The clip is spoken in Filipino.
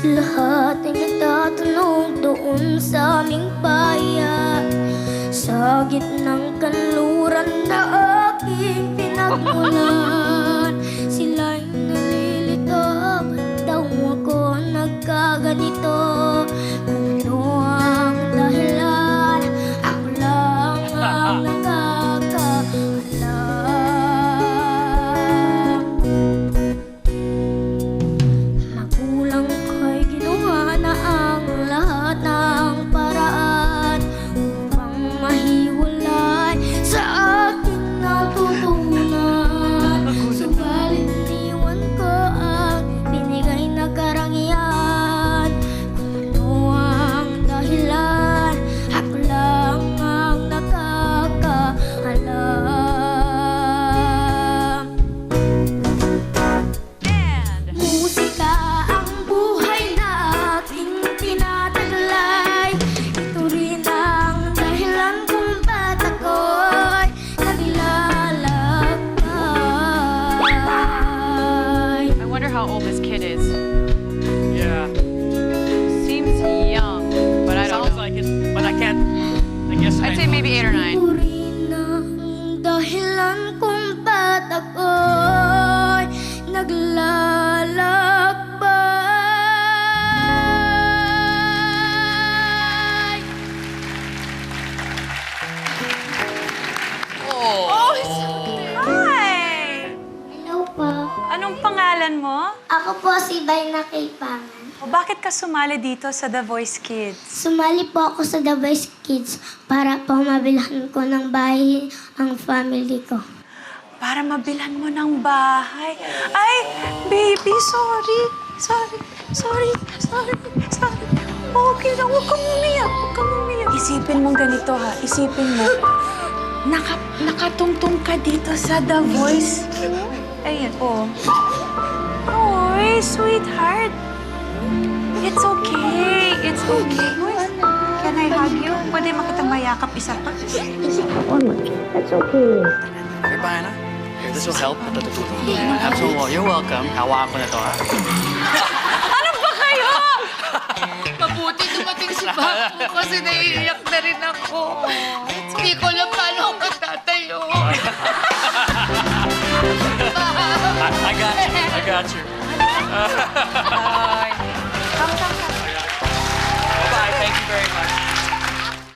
Lahat ay nagtatanong doon sa aming bayan, sa gitnang kanluran na aking pinagmulan. Sila'y nalilito, ba't daw ako nagkaganito? Kung ano ang dahilan, ako lang ang nakakaalam. Magulang ko'y ginawa na ang lahat ng paraan upang mahiwalay sa aking natutunan. Subalit iniwan ko ang binigay na karangyaan. Kung ano ang dahilan, ako lang ang nakakaalam. Musika ang buhay na aking tinataglay. Ito rin ang dahilan kung ba't ako'y naglalakbay. I wonder how old this kid is. Yeah. Seems young, but I don't Sounds know. like it, but I can't. I guess I'd say maybe 8 or 9. Ito rin ang dahilan kung ba't ako'y naglalakbay. Oh, hi! Hello po. Anong pangalan mo? Ako po si Bayna Kaypangan. O bakit ka sumali dito sa The Voice Kids? Sumali po ako sa The Voice Kids para po mabilhan ko ng bahay ang family ko. Para mabilhan mo ng bahay. Ay, baby, sorry. Sorry. Okay lang, huwag kang umiyak. Isipin mong ganito ha, isipin mo. Nakatungtong ka dito sa The Voice. Ayan, oh. Oy, sweetheart. It's okay. Can I hug you? Pwede makita mayakap isa pa? Hey, Bayana. Here, this will help. Absolutely. You're welcome. Hawakan ko na to, ha? Mabuti dumating si Paco kasi naiiyak na rin ako. Hindi ko alam paano ako magtatayo. I got you.